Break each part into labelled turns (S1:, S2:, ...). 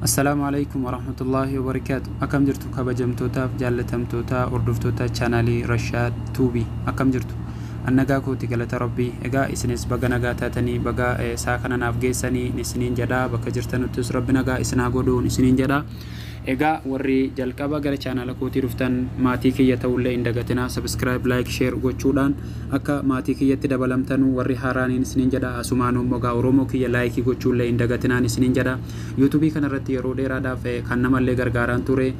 S1: السلام عليكم ورحمة الله وبركاته. أكم جرتو كبجمتوتا جالتمتوتا أردفتوتا channelي رشاد توبي أكم جرتو النجا كوتي قالت ربي إجا إسنس بقى نجا تاتني بقى ساكنا نافجيسني نسنين جدا بقى جرتنو تس ربنا جا إسنا قدو نسنين جدا إجا وري جالكابا قال channel كوتي رفتن ماتي كي يتولى إندقتنا سبسكرايب لايك شير وجودان أكا ماتي كي يتدبلمتنو وري هاراني نسنين جدا أسمانو مجا ورومو كي لايك وجودة إندقتنا نسنين جدا يوتيوبي كان رتي رودي رادا في كنما اللي غرغاران توري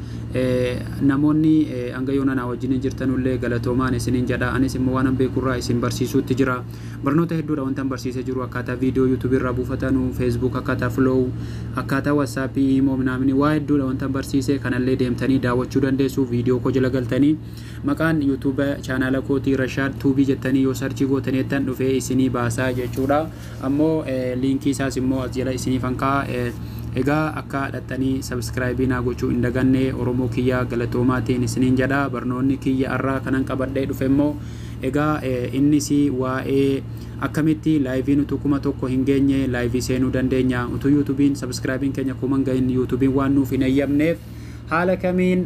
S1: نموني أنجيونا ناوجين جرتنو اللي غلطوما نسنين جدا أنا سموانا بكرة اسم برسيسو تجرا برنوته هدورا وانتم برسيسة جرو أكاتا فيديو يوتيوبي رابو فتانو فيسبوك أكاتا فلو أكاتا واتسابي إيمو منامني واحد دورا وانتم برسيسة كان اللي ديمتني داوت شودان ديسو فيديو كو جلغلتني مكان يوتيوب channel كوتي رشاد توبي جتني يو سرچي كو تنيتن دفه اسني باسا جچودا امو لينكي ساس امو ازيلا اسني فانكا إجا أكا لتني سبسكرايبينا gochuu indaganne oromo kiyya galatoomatiin isinin jedha barnoonni kiyya arra kanan qabadde dhufemmo ega inni si waa'ee akkamitti live nutu kuma tokko hingeenye live seenuu dandeenya utu YouTubein subscribing keenya kuma gahin YouTubein waan nuuf hin ayyamneef haala kamiin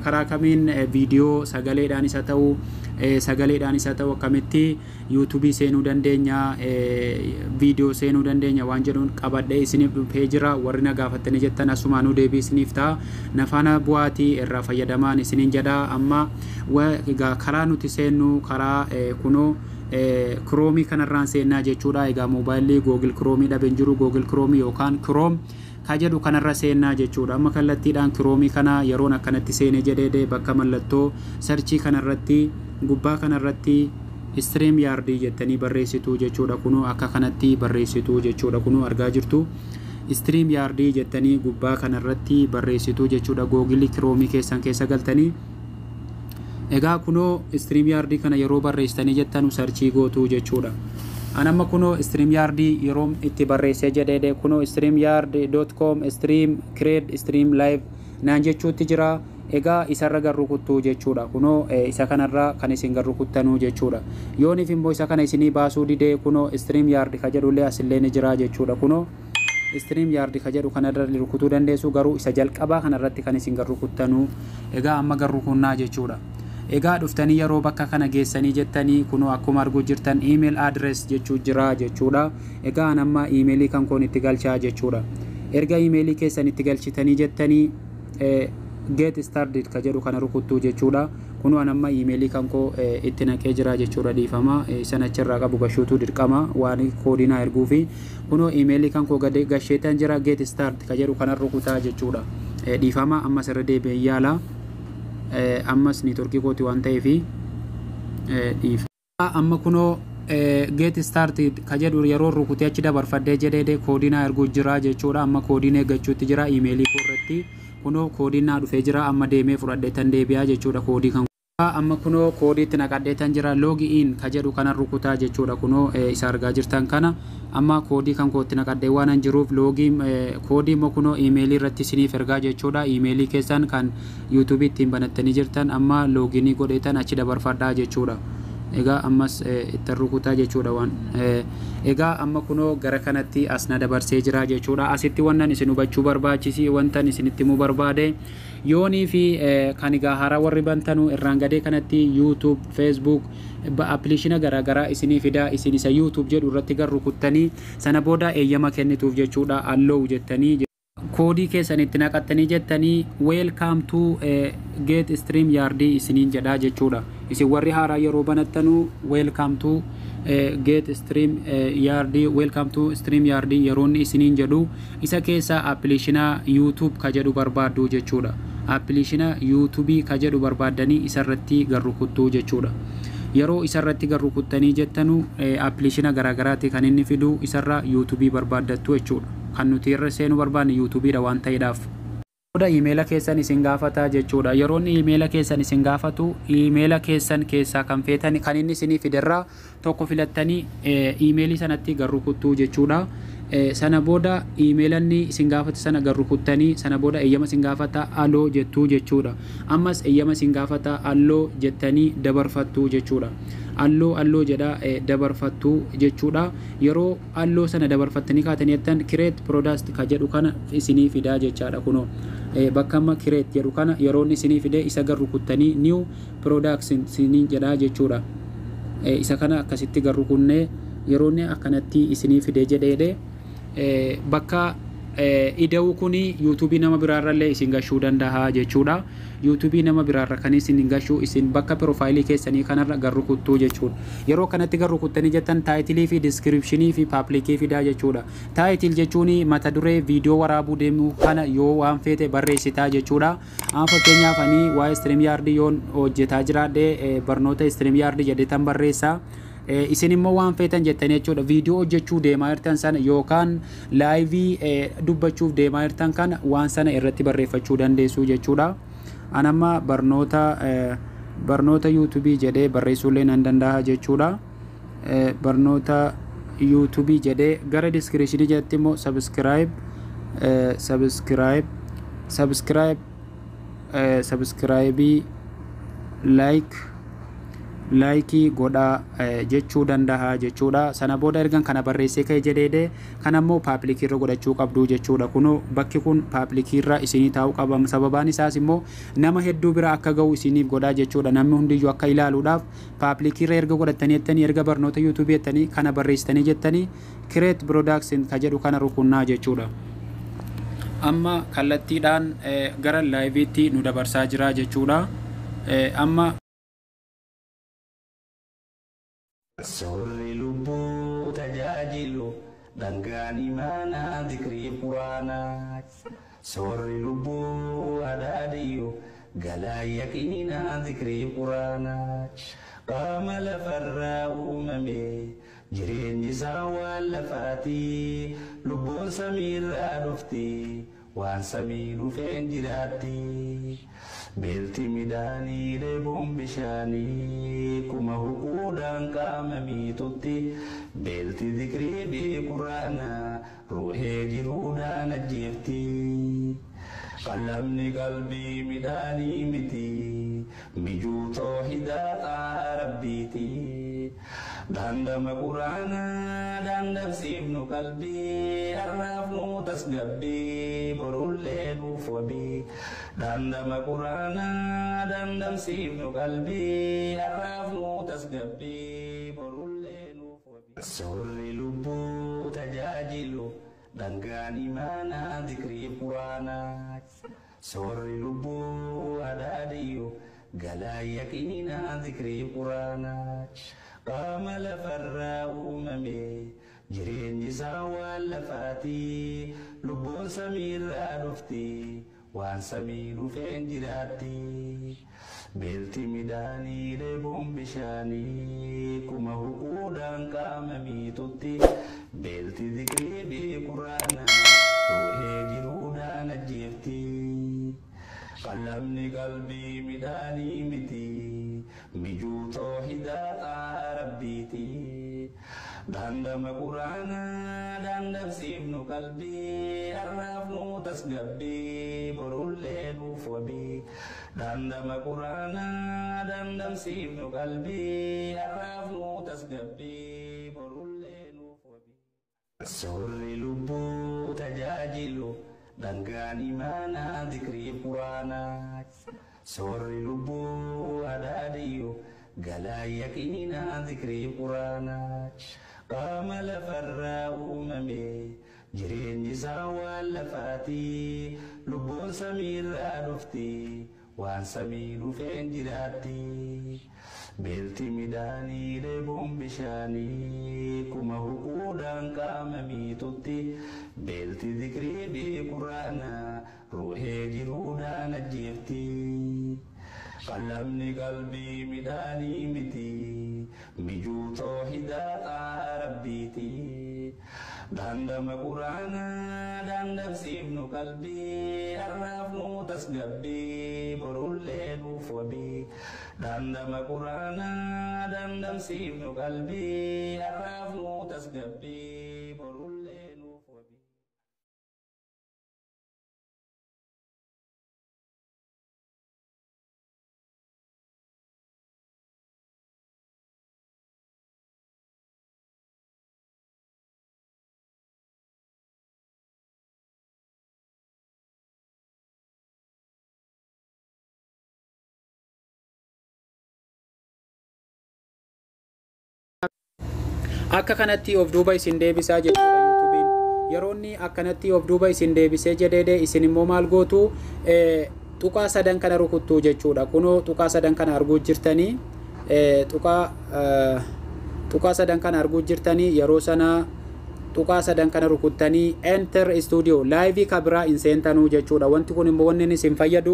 S1: karaa kamiin video sagaleedhaan isa ta'u akkamitti YouTube seenuu dandeenya video seenuu dandeenya waan jedhuun qabadde isiniif page-ra warri na gaafattanii jettan asumaanuu deebii isiniif ta'a nafaana bu'aatii irraa fayyadamaan isinin jedha amma egaa karaa nuti seennu karaa kunoo Chrome kanarraan seennaa jechuudha egaa mobaayilii Google Chrome dhaben jiru Google Chrome yookaan Chrome kajedhu kanarra seennaa jechuudha amma kallattiidhaan Chrome kana yeroon akkanatti seene jedhee bakka mallattoo searchii kanarratti gubbaa kanarratti StreamYard jettanii barreessitu jechuudha kunoo akka kanatti barreessitu jechuudha kunoo argaa jirtu StreamYard jettanii gubbaa kanarratti barreessitu jechuudha Google Chrome keessan keessa galtanii egaa kunoo StreamYard kana yeroo barreessitanii jettanu searchii gootu jechuudha anamma kunoo StreamYard yeroo itti barreessee jedhee kunoo streamyard.com stream create stream live naan jechuutti jira egaa isarra garru kuttu jechuudha kunoo isa kanarra kan isin garru kuttanu jechuudha yooniif immoo isa kana isinii baasuu didee kunoo StreamYard ka jedhullee asillee ni jira jechuudha kunoo StreamYard ka jedhu kanarra rukutuu dandeessu garuu isa jalqabaa kanarratti kan isin garru kuttanu egaa amma garru kunnaa jechuudha egaa dhuftanii yeroo bakka kana geessanii jettanii kunoo akkuma argu jirtan email address jechuu jira jechuudha egaa anamma emailii kan koon itti galchaa jechuudha erga emailii keessan itti galchitanii jettanii get started ka jedhu kana rukuttuu jechuudha kunoo anamma emailii kan koo itti naqee jira jechuudha dhiifama isan achirraa qabu gashuutu dirqama waan koodinaa erguufi kunoo emailii kan koo gasheetan jira get start ka jedhu kana rukutaa jechuudha dhiifama amma sirra deebi'ee yaala ammas networkii kooti waan ta'eefi amma kunoo get started ka jedhu yeroo rukutee achi dabarfadee jedhee koodinaa erguu jira jechuudha amma koodinaa eeggachuutti jira emailii koo irratti kunoo koodinaa dhufee jira amma deemee fudhadheetan deebi'aa jechuudha koodii kan amma kunoo koodiitti naqadheetan jira log in ka jedhu kana rukutaa jechuudha kunoo isa argaa jirtan kana amma koodii kan kootti naqadhee waan an jiruuf login koodii immoo kunoo emailii irratti isiniif ergaa jechuudha emailii keessan kan YouTube ittiin banattanii jirtan amma loginii godheetan achi dabarfadhaa jechuudha egaa ammas itti rukutaa jechuudha waan egaa amma kunoo gara kanatti asna dabarsee jira jechuudha asitti wannan isin hubachuu barbaachisi wantan isinitti himuu barbaade yoonii fi kan egaa haaraa warri bantanu irraan gadee kanatti YouTube Facebook application garaagaraa isinii fidaa isin isa YouTube jedhu irratti garru kuttanii sana booda eeyyama kennituuf jechuudha allow jettanii koodii keessan itti naqattanii jettanii welcome to get StreamYard isiniin jedhaa jechuudha isin warri haaraa yeroo banattanu welcome to get StreamYard welcome to StreamYard yeroonni isiniin jedhu isa keessa application YouTube ka jedhu barbaaddu jechuudha application YouTube ka jedhu barbaaddanii isarratti garru kuttuu jechuudha yeroo isarratti garru kuttanii jettanu application garaagaraati kan inni fidu isarra YouTube barbaaddattu jechuudha kan nuti irra seenu barbaanne YouTube dha waan ta'eedhaaf oda email keessan isin gaafata jechuudha yeroon email keessan isin gaafatu email keessan keessaa kan feetan kan inni isinii fiderraa tokko filattanii emailii sanatti garru kuttuu jechuudha sana booda iimeelanni isin gaafate sana garuu kuttanii sana booda eeyyama isin gaafata aloo jettuu jechuudha. Ammas eeyyama isin gaafata alloo jettanii dabarfattuu jechuudha. Alloo jedha dabarfattuu jechuudha. Yeroo alloo sana dabarfattanii kaatanii jettan create product ka jedhu kana isinii fidaa jechaadha. Kunoo bakka amma create jedhu kana yeroon isinii fidee isa garuu kuttanii new products isinii jedha jechuudha. Isa kana akkasitti garuu kunnee yeroonni akkanatti isinii fidee jedheedhe bakka ida'uu kuni YouTube nama biraarrallee isin gashuu danda'a jechuudha. YouTube nama biraarra kan isin gashuu isin bakka profaayilii keessanii kanarra garuu kuttuu jechuudha. Yeroo kanatti garuu kuttanii jettan taayitilii fi diskiripshinii fi paablikii fidaa jechuudha. Taayitil jechuun mata duree viidiyoo waraabuu deemuu kana yoo waan feete barreessitaa jechuudha. Amma fakkeenyaaf ani waa'ee StreamYard yoon hojjetaa jiraadhe barnoota StreamYard jedhetan barreessaa. Isin immoo waan feetan jettanii jechuudha viidiyoo hojjechuu deemaa jirtan sana yookaan laayivii dubbachuuf deemaa jirtan kana waan sana irratti barreeffachuu dandeessu jechuudha. Anamma barnoota YouTube jedhee barreessuullee nan danda'a jechuudha. Barnoota YouTube jedhee gara description jedhatti immoo subscribe like godha jechuu danda'a jechuudha. Sana booda ergan kana barreessee ka'e jedheede kanammoo paablikii irra godhachuu qabdu jechuudha. Kunoo bakki kun paablikii irra isinii taa'uu qaba. Sababaan isaas immoo nama hedduu bira akka ga'u isiniif godha jechuudha. Namni hundiyyuu akka ilaaluudhaaf paablikii irra erga godhatanii jettanii erga barnoota YouTube jettanii kana barreessitanii jettanii create production ka jedhu kana rukunnaa jechuudha. Amma kallattiidhaan gara laayiviitti nu dabarsaa jira jechuudha. Amma
S2: Sorri lubbuu tajaajilu dhangaan imaanaa dhikrii quraanaa. Sorri lubbuu adaadiyyu galaa yaqiinaa dhikrii quraanaa. Qaama lafarraa uumame jireenyi isaa waan lafaatii. Lubbuun samiirraa dhufti waan samii dhufeen jiraatti. Beelti midhaanii dheebuun bishaanii kuma huquudhaan qaama miitutti. Beelti dhikrii beekuraana ruuhee jiruudhaan ajjeefti. Qalamni qalbii midhaanii miti mijuu toohidaa rabbiiti. Dandama quraanaa dandamsiifnu qalbii harraafnu tasgabbii borullee nuuf wabii. Dandama quraanaa dandamsiifnu qalbii harraafnu tasgabbii borullee nuuf wabii. Sorri lubbuu tajaajilu dhangaan imaanaa dhikrii quraanaa. Sorri lubbuu adaadiyyu galaa yaqiinaa dhikrii quraanaa. Qaama lafarraa uumame jireenyi isaa waan lafaatii. Lubbuun samiirraa dhufti waan samii dhufeen jiraatti. Beelti midhaanii dheebuun bishaanii kuma huquudhaan qaama miitutti. Beelti dhikrii beekuraana ruuhee jiruudhaan ajjeefti. Qalamni qalbii midhaanii miti mijuu toohidaa rabbiiti. Dandama quraanaa dandamsiifnu qalbii harraafnu tasgabbii borullee nuuf wabii. Dandama quraanaa dandamsiifnu qalbii harraafnu tasgabbii borullee nuuf wabii. Sorri lubbuu tajaajilu dhangaan imaanaa dhikrii quraanaa. Sorri lubbuu adaadiyyu galaa yaqiinaa dhikrii quraanaa. Qaama lafarraa uumame jireenyi isaa waan lafaatii. Lubbuun samiirraa dhufti waan samii dhufeen jiraatti. Beelti midhaanii dheebuun bishaanii kuma huquudhaan qaama miitutti. Beelti dhikrii beekuraana ruuhee jiruudhaan ajjeefti. Qalamni qalbii midhaanii miti mijuu toohidaa rabbiiti. Dandama quraanaa dandamsiifnu qalbii harraafnu tasgabbii borullee nuuf wabii. Dandama quraanaa dandamsiifnu qalbii harraafnu tasgabbii borullee nuuf wabii.
S1: akka kanatti of duuba isin deebisaa jechuudha YouTubein yeroo inni akkanatti of duuba isin deebisee jedhee isin immoo maal gootu tuqaa sadan kana rukuttuu jechuudha kunoo tuqaa sadan kana arguu jirtanii tuqaa sadan kana arguu jirtanii yeroo sana tuqaa sadan kana rukuttanii enter studio live kabira inseentanuu jechuudha wanti kun immoo wanni isin fayyadu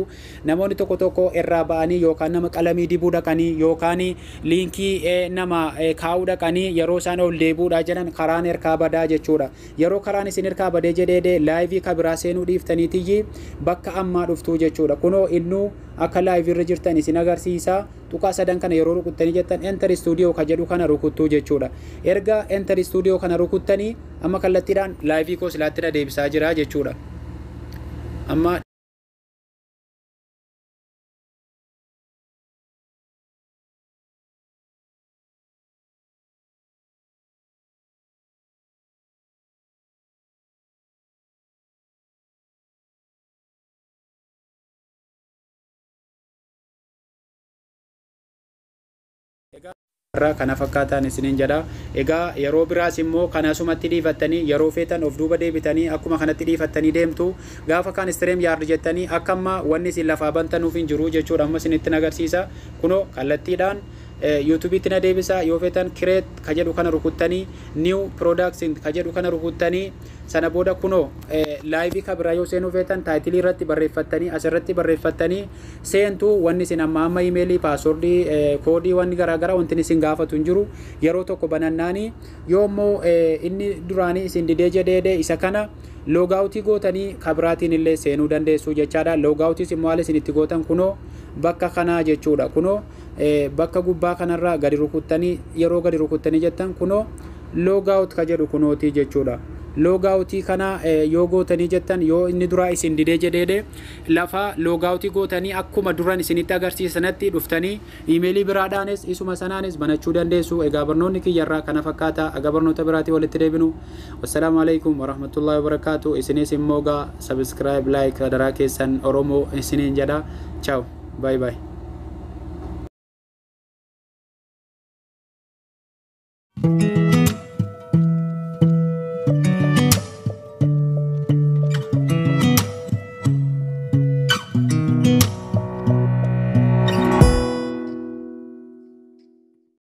S1: namoonni tokko tokko irraa ba'anii yookaan nama qalamii dibuu dhaqanii yookaan liinkii nama kaa'uu dhaqanii yeroo isaan ol deebuudha jedhan karaan erkaa badaa jechuudha yeroo karaan isin erkaa badee jedhee live kabira seenuu dhiiftaniitii bakka ammaa dhuftuu jechuudha kunoo innuu akka live irra jirtan isin agarsiisa tuqaa sadan kana yeroo rukuttanii jettan enter studio ka jedhu kana rukuttuu jechuudha erga enter studio kana rukuttanii amma kallattiidhaan live koo silaatti deebisaa jira jechuudha amma kana fakkaatan isiniin jedha egaa yeroo biraas immoo kanasumatti dhiifattanii yeroo feetan of duuba deebitanii akkuma kanatti dhiifattanii deemtu gaafa kan stream yard jettanii akkamma wanni isin lafaa bantanuuf hin jiru jechuudha amma isinitti agarsiisa kunoo kallattiidhaan YouTube itti na deebisa yoo feetan create ka jedhu kana rukuttanii new products ka jedhu kana rukuttanii sana booda kunoo live ka bira yoo seenuu feetan title irratti barreeffattanii asirratti barreeffattanii seentu wanni isin amma emailii passwordii koodii wanni garaagaraa wanti isin gaafatu hin jiru yeroo tokko banannaanii yoommoo inni duraanii isin didee jedhee isa kana logoutii gootanii kabiraatiin illee seenuu dandeessu jechaadha logoutis immoo haala isin itti gootan kunoo bakka kanaa jechuudha kunoo bakka gubbaa kanarraa gadi rukuttanii yeroo gadi rukuttanii jettan kunoo logout ka jedhu kunooti jechuudha logoutii kana yoo gootanii jettan yoo inni duraa isin didee jedhee lafa logoutii gootanii akkuma duran isinitti agarsiisanatti dhuftanii emailii biraadhaanis isuma sanaanis banachuu dandeessu egaa barnoonni kiyyarraa kana fakkaata aga barnoota biraatii walitti deebinu wassalaamu alaykum warahmatullahi wabarakaatu isinis immoo gaa subscribe like daraa keessan oromoo isiniin jedha ciao bye bye